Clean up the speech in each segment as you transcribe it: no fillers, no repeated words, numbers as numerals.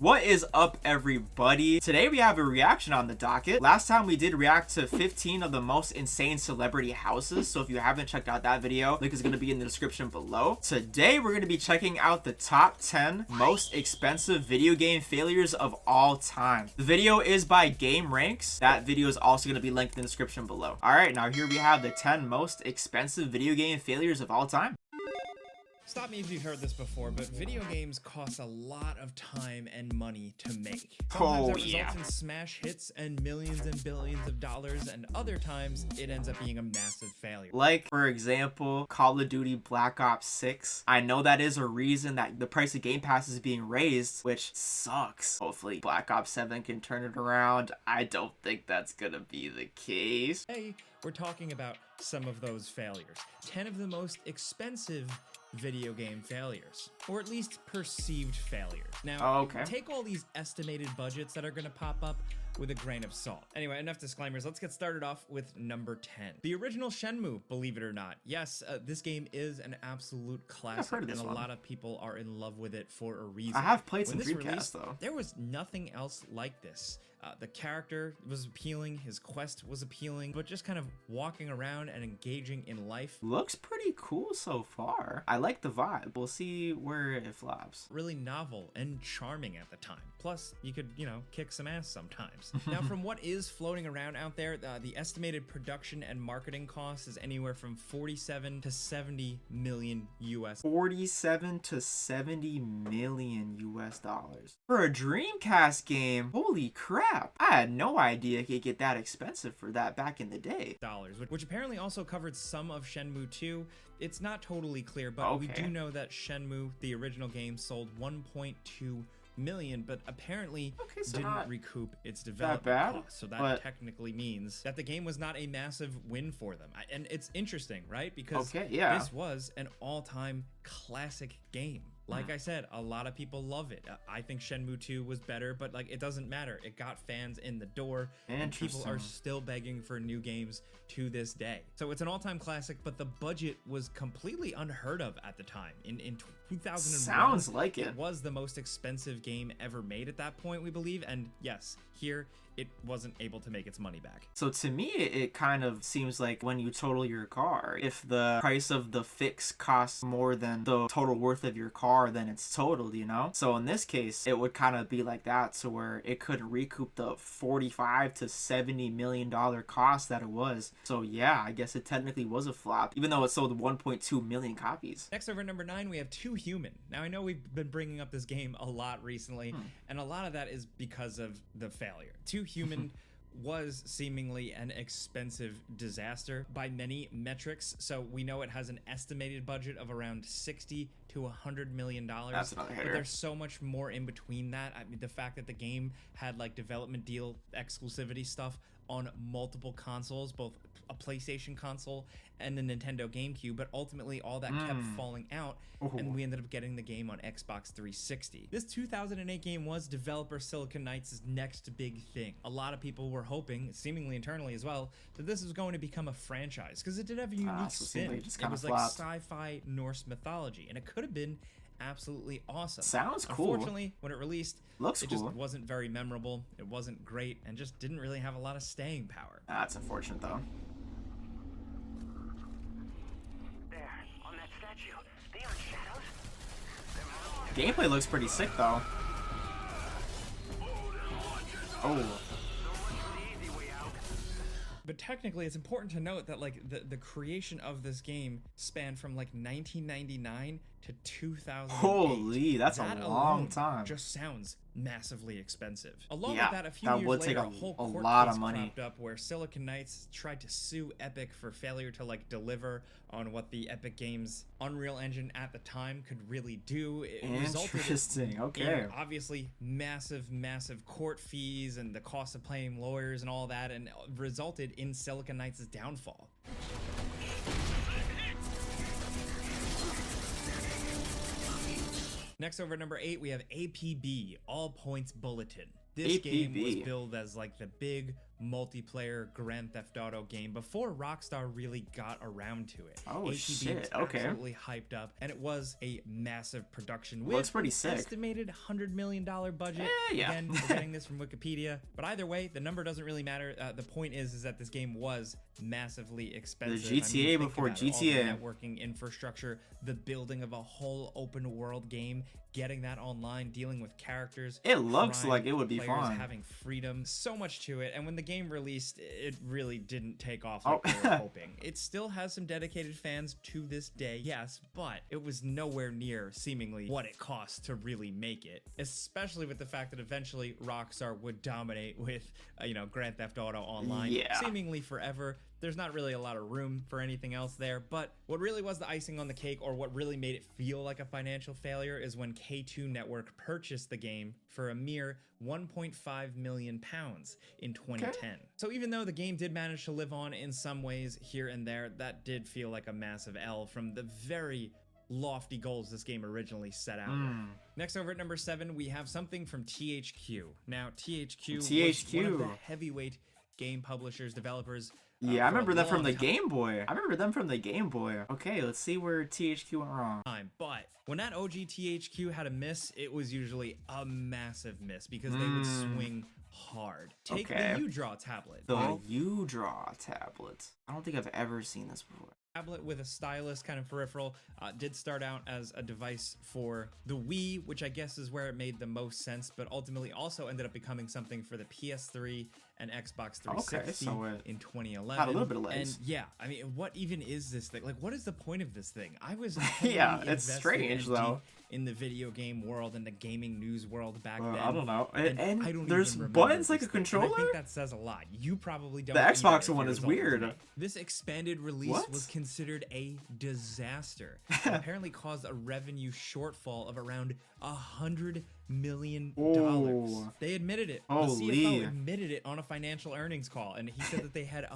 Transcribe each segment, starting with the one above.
What is up, everybody? Today we have a reaction on the docket. Last time we did react to 15 of the most insane celebrity houses, so if you haven't checked out that video, link is going to be in the description below. Today we're going to be checking out the top 10 most expensive video game failures of all time. The video is by Game Ranks. That video is also going to be linked in the description below. Alright, now here we have the 10 most expensive video game failures of all time. Stop me if you've heard this before, but video games cost a lot of time and money to make. Sometimes that results in smash hits and millions and billions of dollars, and other times it ends up being a massive failure. Like, for example, Call of Duty Black Ops 6. I know that is a reason that the price of Game Pass is being raised, which sucks. Hopefully Black Ops 7 can turn it around. I don't think that's gonna be the case. Today, we're talking about some of those failures. 10 of the most expensive video game failures, or at least perceived failures. Now, take all these estimated budgets that are going to pop up with a grain of salt. Anyway, enough disclaimers. Let's get started off with number 10. The original Shenmue, believe it or not. Yes, this game is an absolute classic, and a lot of people are in love with it for a reason. I have played some Dreamcast, though. There was nothing else like this. The character was appealing, his quest was appealing, but just kind of walking around and engaging in life. Looks pretty cool so far. I like the vibe. We'll see where it flops. Really novel and charming at the time. Plus, you could, kick some ass sometimes. Now, from what is floating around out there, the estimated production and marketing cost is anywhere from 47 to 70 million US. 47 to 70 million US dollars. For a Dreamcast game, holy crap. I had no idea it could get that expensive for that back in the day. Dollars, which apparently also covered some of Shenmue 2. It's not totally clear, but we do know that Shenmue, the original game, sold 1.2 million, but apparently didn't recoup its development costs. So that technically means that the game was not a massive win for them. And it's interesting, right? Because this was an all-time classic game. Like I said, a lot of people love it. I think Shenmue 2 was better, but it doesn't matter. It got fans in the door, and people are still begging for new games to this day. So it's an all-time classic, but the budget was completely unheard of at the time. In 2001, sounds like it was the most expensive game ever made at that point, we believe. And yes, here it wasn't able to make its money back. So to me, it kind of seems like when you total your car, if the price of the fix costs more than the total worth of your car, then it's totaled, So in this case, it would kind of be like that, so where it couldn't recoup the 45 to 70 million dollar cost that it was. So yeah, I guess it technically was a flop, even though it sold 1.2 million copies. Next, over at number 9, we have Too Human. Now, I know we've been bringing up this game a lot recently, and a lot of that is because of the failure. Too Human was seemingly an expensive disaster by many metrics. So we know it has an estimated budget of around 60 to 100 million dollars. That's another hitter. But there's so much more in between that. I mean, the fact that the game had development deal exclusivity stuff on multiple consoles, both a PlayStation console and a Nintendo GameCube, but ultimately all that kept falling out, and we ended up getting the game on Xbox 360. This 2008 game was developer Silicon Knights' next big thing. A lot of people were hoping, seemingly internally as well, that this was going to become a franchise, because it did have a unique spin. It was like sci-fi Norse mythology, and it could have been absolutely awesome. Sounds cool. Unfortunately, when it released, it just wasn't very memorable, it wasn't great, and just didn't really have a lot of staying power. That's unfortunate, though. There, on that statue, they aren't shadows. Gameplay looks pretty sick, though. But technically, it's important to note that the creation of this game spanned from 1999 to 2008. Holy, that's a long time. Just sounds massively expensive. Along with that, a few years later, a whole court case cropped up where Silicon Knights tried to sue Epic for failure to deliver on what the Epic Games Unreal Engine at the time could really do. It Interesting. in obviously massive court fees and the cost of paying lawyers and all that, and resulted in Silicon Knights' downfall. Next, over at number 8, we have APB, All Points Bulletin. This game was billed as the big multiplayer Grand Theft Auto game before Rockstar really got around to it. Oh ATB shit, was okay. absolutely hyped up, and it was a massive production with Looks pretty sick. Estimated $100 million budget. Yeah. Again, we're getting this from Wikipedia, but either way, the number doesn't really matter. The point is that this game was massively expensive. The GTA before GTA. All the networking infrastructure, the building of a whole open world game, getting that online, dealing with characters. It looks like it would be fun. Having freedom, so much to it. And when the game released, it really didn't take off like they were hoping. It still has some dedicated fans to this day, yes, but it was nowhere near seemingly what it cost to really make it. Especially with the fact that eventually Rockstar would dominate with, Grand Theft Auto Online, seemingly forever. There's not really a lot of room for anything else there, but what really was the icing on the cake, or what really made it feel like a financial failure, is when K2 Network purchased the game for a mere £1.5 million in 2010. Okay. So even though the game did manage to live on in some ways here and there, that did feel like a massive L from the very lofty goals this game originally set out with. Next, over at number 7, we have something from THQ. Now, THQ was one of the heavyweight game publishers, developers. Yeah, I remember them from the Game Boy. Okay, let's see where THQ went wrong. But when that OG THQ had a miss, it was usually a massive miss because they would swing hard. Take the U-Draw tablet. The U-Draw tablet. I don't think I've ever seen this before. Tablet with a stylus kind of peripheral, did start out as a device for the Wii, which I guess is where it made the most sense, but ultimately also ended up becoming something for the PS3 and Xbox 360 in 2011. Had a little bit of legs. And yeah, I mean, what even is this thing? Like, what is the point of this thing? I was it's strange though. In the video game world and the gaming news world back then. I don't know. And I don't there's buttons like a controller? I think that says a lot. You probably don't. The Xbox one is weird. This expanded release was considered a disaster. It apparently caused a revenue shortfall of around $100 million. They admitted it. The CFO admitted it on a financial earnings call, and he said that they had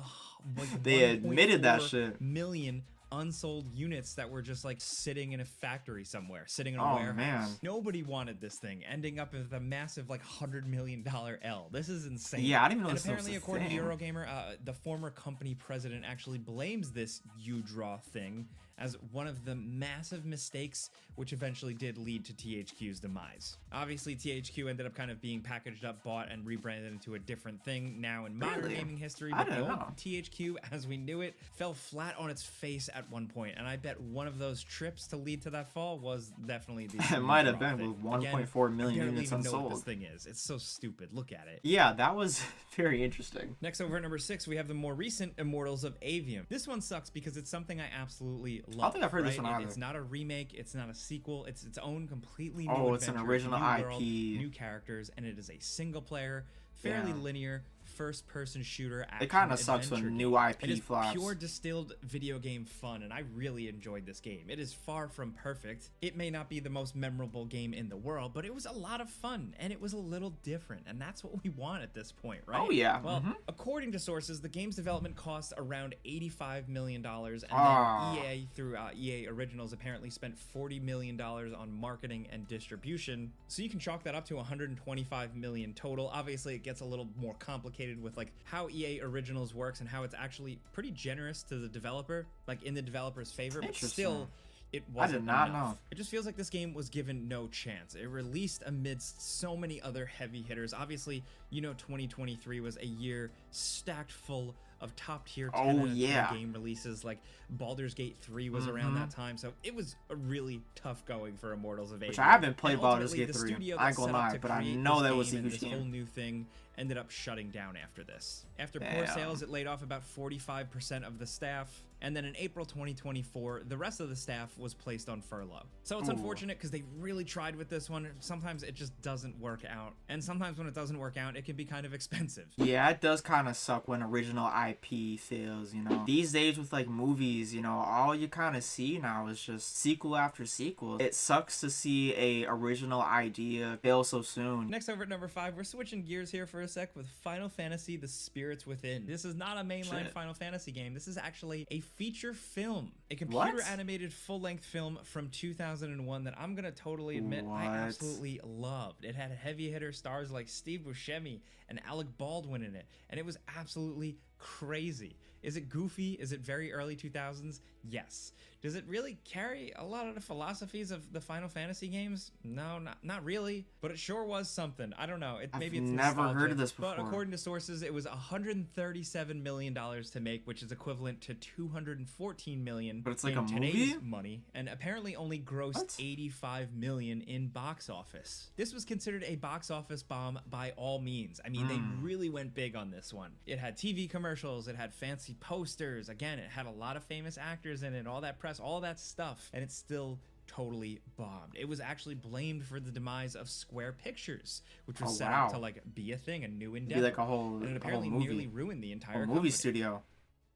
they admitted that shit. Million unsold units that were just like sitting in a factory somewhere, sitting in a warehouse. Man. Nobody wanted this thing, ending up with a massive like $100 million L. This is insane. Yeah, I didn't even know and this apparently, was a according thing. to Eurogamer, the former company president actually blames this U-Draw thing as one of the massive mistakes which eventually did lead to THQ's demise. Obviously, THQ ended up kind of being packaged up, bought, and rebranded into a different thing now in modern gaming history, but the old THQ, as we knew it, fell flat on its face at one point, and I bet one of those trips to lead to that fall was definitely the it might have been with 1.4 million units unsold. Know what this thing is. It's so stupid. Look at it. Yeah, that was very interesting. Next, over at number 6, we have the more recent Immortals of Avium. This one sucks because it's something I absolutely love. I don't think I've heard this one either. It's not a remake, it's not a sequel, it's its own completely new adventure. It's an original new IP. World, new characters, and it is a single player, fairly linear, first-person shooter action. It kind of sucks when new IP flops. Pure distilled video game fun, and I really enjoyed this game. It is far from perfect. It may not be the most memorable game in the world, but it was a lot of fun, and it was a little different, and that's what we want at this point, right? Oh yeah. Well, according to sources, the game's development cost around $85 million, and then EA, through EA Originals, apparently spent $40 million on marketing and distribution. So you can chalk that up to $125 million total. Obviously, it gets a little more complicated with like how EA Originals works and how it's actually pretty generous to the developer, like in the developer's favor, but still it wasn't I did not enough. know. It just feels like this game was given no chance. It released amidst so many other heavy hitters. Obviously, 2023 was a year stacked full of top tier 10 game releases. Like Baldur's Gate 3 was around that time, so it was a really tough going for Immortals of Avium. Which I haven't played Baldur's Gate 3. I ain't gonna lie, but I know that was a huge game. This whole new thing ended up shutting down after this. After poor sales, it laid off about 45% of the staff, and then in April 2024, the rest of the staff was placed on furlough. So it's unfortunate because they really tried with this one. Sometimes it just doesn't work out, and sometimes when it doesn't work out, it can be kind of expensive. Yeah, it does kind of suck when original IP fails, you know. These days with like movies, you know, all you kind of see now is just sequel after sequel. It sucks to see a original idea fail so soon. Next over at number 5, we're switching gears here for a sec with Final Fantasy: The Spirits Within. This is not a mainline Final Fantasy game. This is actually a feature film, a computer animated full-length film from 2001 that I'm gonna totally admit I absolutely loved. It had heavy hitter stars like Steve Buscemi and Alec Baldwin in it, and it was absolutely crazy. Is it goofy? Is it very early 2000s? Yes. Does it really carry a lot of the philosophies of the Final Fantasy games? No, not really. But it sure was something. I don't know. Maybe it's never nostalgia, heard of this before. But according to sources, it was $137 million to make, which is equivalent to $214 million but it's like in a today's movie? money, and apparently only grossed $85 million in box office. This was considered a box office bomb by all means. I mean, they really went big on this one. It had TV commercials, it had fancy posters. Again, it had a lot of famous actors in it, all that press, all that stuff, and it's still totally bombed. It was actually blamed for the demise of Square Pictures, which was set up to like be a thing, a new endeavor. Be like a whole, and it apparently nearly ruined the entire movie studio.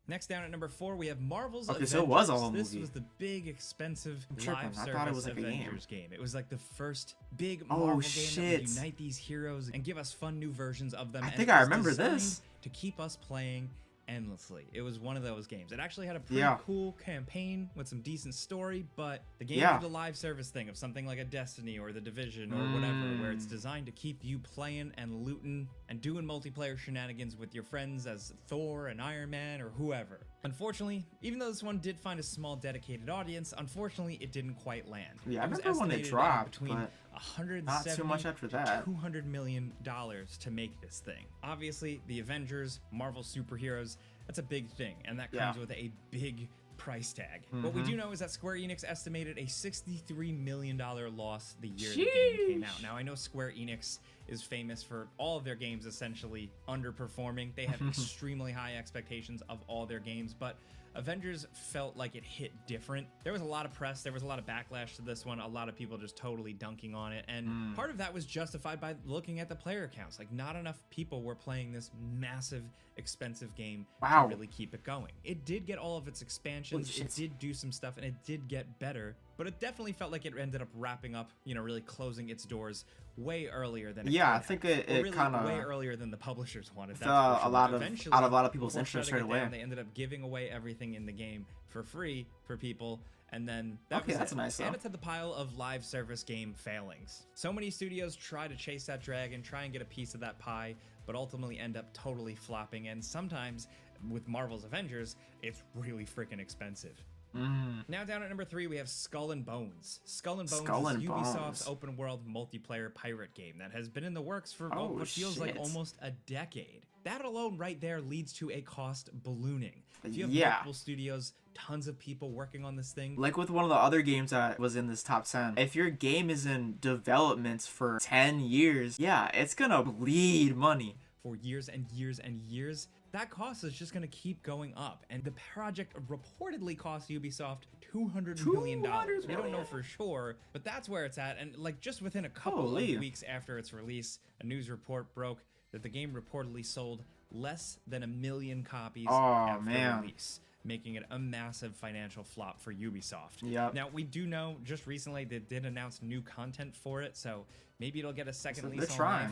Next down at number 4, we have Marvel's Okay, Avengers. so it was a whole This movie. was the big, expensive I thought it was like Avengers a game. It was like the first big Marvel game shit. that would unite these heroes and give us fun new versions of them. I and think it I was remember designed this. to keep us playing endlessly. It was one of those games. It actually had a pretty cool campaign with some decent story, but the game did the live service thing of something like a Destiny or the Division or whatever, where it's designed to keep you playing and looting and doing multiplayer shenanigans with your friends as Thor and Iron Man or whoever. Unfortunately, even though this one did find a small dedicated audience, unfortunately it didn't quite land. Yeah, I It was remember when it estimated dropped, between but 170 not too much after that. to $200 million to make this thing. Obviously, the Avengers, Marvel superheroes, that's a big thing, and that comes with a big price tag. What we do know is that Square Enix estimated a $63 million loss the year the game came out. Now, I know Square Enix is famous for all of their games essentially underperforming. They have extremely high expectations of all their games, but Avengers felt like it hit different. There was a lot of press, there was a lot of backlash to this one, a lot of people just totally dunking on it, and part of that was justified by looking at the player counts. Like, not enough people were playing this massive, expensive game to really keep it going. It did get all of its expansions, it did do some stuff, and it did get better, but it definitely felt like it ended up wrapping up, you know, really closing its doors way earlier than it I think it really kind of way earlier than the publishers wanted. That's out for of a lot of people's interest right away. They ended up giving away everything in the game for free for people, and then that was that's it. nice. Add it to the pile of live service game failings. So many studios try to chase that dragon, try and get a piece of that pie, but ultimately end up totally flopping. And sometimes with Marvel's Avengers, it's really freaking expensive. Now down at number 3, we have Skull and Bones. Skull and Bones is Ubisoft's open world multiplayer pirate game that has been in the works for what feels like almost a decade. That alone right there leads to a cost ballooning. If you have multiple studios, tons of people working on this thing. Like with one of the other games that was in this top 10, if your game is in development for 10 years, it's gonna bleed money. For years and years and years, that cost is just going to keep going up. And the project reportedly cost Ubisoft $200 million. We don't know for sure, but that's where it's at. And like just within a couple of weeks after its release, a news report broke that the game reportedly sold less than 1 million copies after release, making it a massive financial flop for Ubisoft. Now, we do know just recently they did announce new content for it, so maybe it'll get a second lease on life.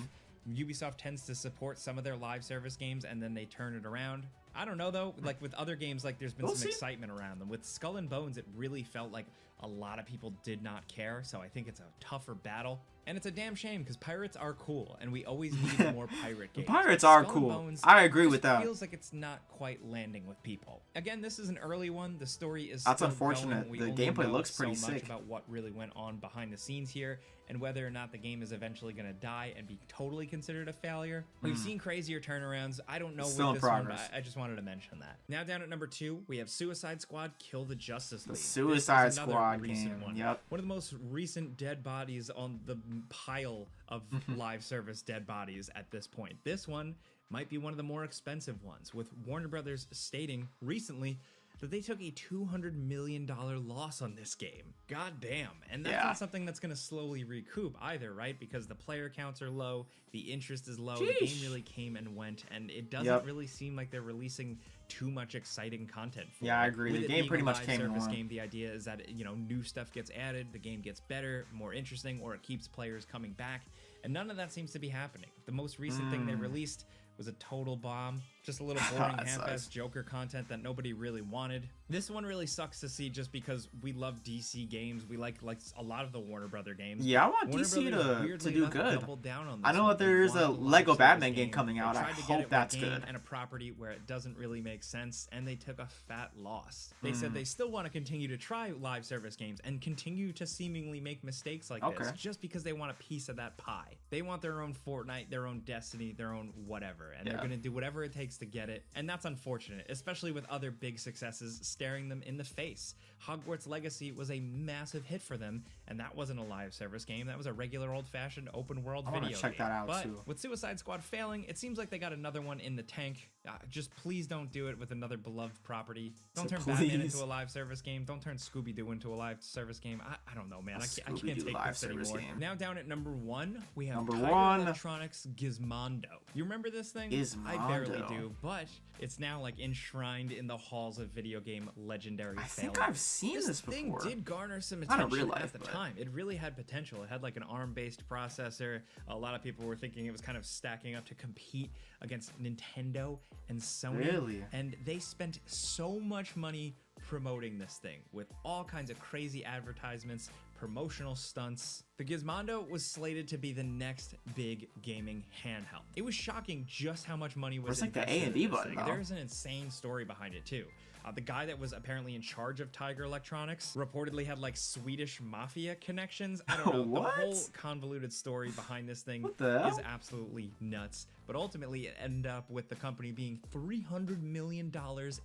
Ubisoft tends to support some of their live service games and then they turn it around. I don't know though, like with other games, like there's been some excitement around them. With Skull and Bones, it really felt like a lot of people did not care, so I think it's a tougher battle. And it's a damn shame because pirates are cool, and we always need more pirate games. Pirates are cool. I agree with that. It feels like it's not quite landing with people. Again, this is an early one. The story is that's still unfortunate. Going. The gameplay looks pretty so much sick about what really went on behind the scenes here, and whether or not the game is eventually going to die and be totally considered a failure. We've seen crazier turnarounds. I don't know still with in this one, progress. but I just wanted to mention that. Now down at number 2, we have Suicide Squad: Kill the Justice League. The Suicide Squad game. One. One of the most recent dead bodies on the pile of live service dead bodies at this point. This one might be one of the more expensive ones, with Warner Brothers stating recently that they took a $200 million loss on this game. God damn. And that's not something that's going to slowly recoup either, right? Because the player counts are low, the interest is low, the game really came and went, and it doesn't really seem like they're releasing too much exciting content for I agree. With the it game being pretty a much live came and service went. game, the idea is that, you know, new stuff gets added, the game gets better, more interesting, or it keeps players coming back, and none of that seems to be happening. The most recent thing they released was a total bomb, just a little boring half-ass Joker content that nobody really wanted. This one really sucks to see just because we love DC games. We like a lot of the Warner Brother games. Yeah, I want Warner DC Brothers to do good. Down on this I know that there's a Lego Batman game coming out. I hope that's good. And a property where it doesn't really make sense, and they took a fat loss. They said they still want to continue to try live service games and continue to seemingly make mistakes like this just because they want a piece of that pie. They want their own Fortnite, their own Destiny, their own whatever, and they're going to do whatever it takes to get it. And that's unfortunate, especially with other big successes staring them in the face. Hogwarts Legacy was a massive hit for them, and that wasn't a live service game. That was a regular old-fashioned open world video game. Check that out too. With Suicide Squad failing, it seems like they got another one in the tank. Just please don't do it with another beloved property. Don't turn Batman into a live service game. Don't turn Scooby-Doo into a live service game. I don't know, man. I can't take this anymore. Now down at number 1, we have Tiger Electronics Gizmondo. You remember this thing? I barely do, but it's now like enshrined in the halls of video game legendary failure. I think I've seen this before. This thing did garner some attention at the time. It really had potential. It had like an ARM-based processor. A lot of people were thinking it was kind of stacking up to compete against Nintendo and Sony. Really? And they spent so much money promoting this thing with all kinds of crazy advertisements, promotional stunts. The Gizmondo was slated to be the next big gaming handheld. It was shocking just how much money was invested. It's like the A and B button. There's an insane story behind it too. The guy that was apparently in charge of Tiger Electronics reportedly had like Swedish mafia connections. I don't know. What? The whole convoluted story behind this thing is absolutely nuts. But ultimately, it ended up with the company being $300 million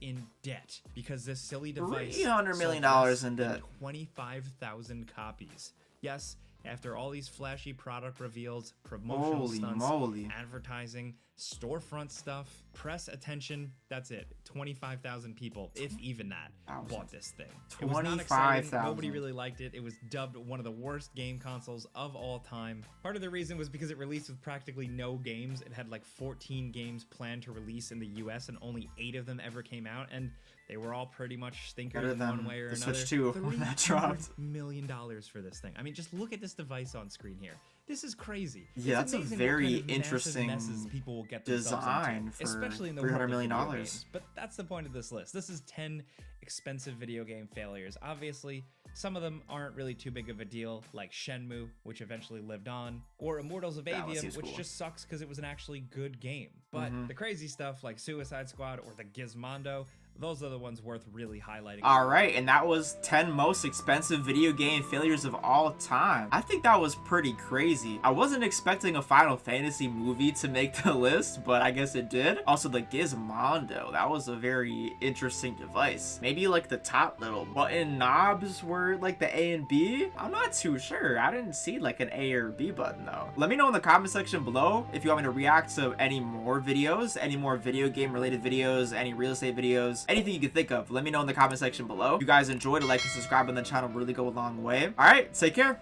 in debt because this silly device $300 million in debt. 25,000 copies. Yes, after all these flashy product reveals, promotional stunts, advertising, storefront stuff, press attention, that's it. 25,000 people, if even that, bought this thing. It was not exciting. Nobody really liked it. It was dubbed one of the worst game consoles of all time. Part of the reason was because it released with practically no games. It had like 14 games planned to release in the US and only 8 of them ever came out, and they were all pretty much stinkers in one way or another. Switch 2 when that dropped. $300 million for this thing. I mean, just look at this device on screen here. This is crazy. Yeah, that's a very interesting people will get design for especially in the $300 million. Games. But that's the point of this list. This is 10 expensive video game failures. Obviously, some of them aren't really too big of a deal, like Shenmue, which eventually lived on, or Immortals of Avium, which just sucks because it was an actually good game. But the crazy stuff like Suicide Squad or the Gizmondo, those are the ones worth really highlighting. All right, and that was 10 most expensive video game failures of all time. I think that was pretty crazy. I wasn't expecting a Final Fantasy movie to make the list, but I guess it did. Also, the Gizmondo, that was a very interesting device. Maybe like the top little button knobs were like the A and B? I'm not too sure. I didn't see like an A or B button though. Let me know in the comment section below if you want me to react to any more videos, any more video game related videos, any real estate videos, anything you can think of. Let me know in the comment section below. If you guys enjoyed, a like and subscribe on the channel really go a long way. All right, take care.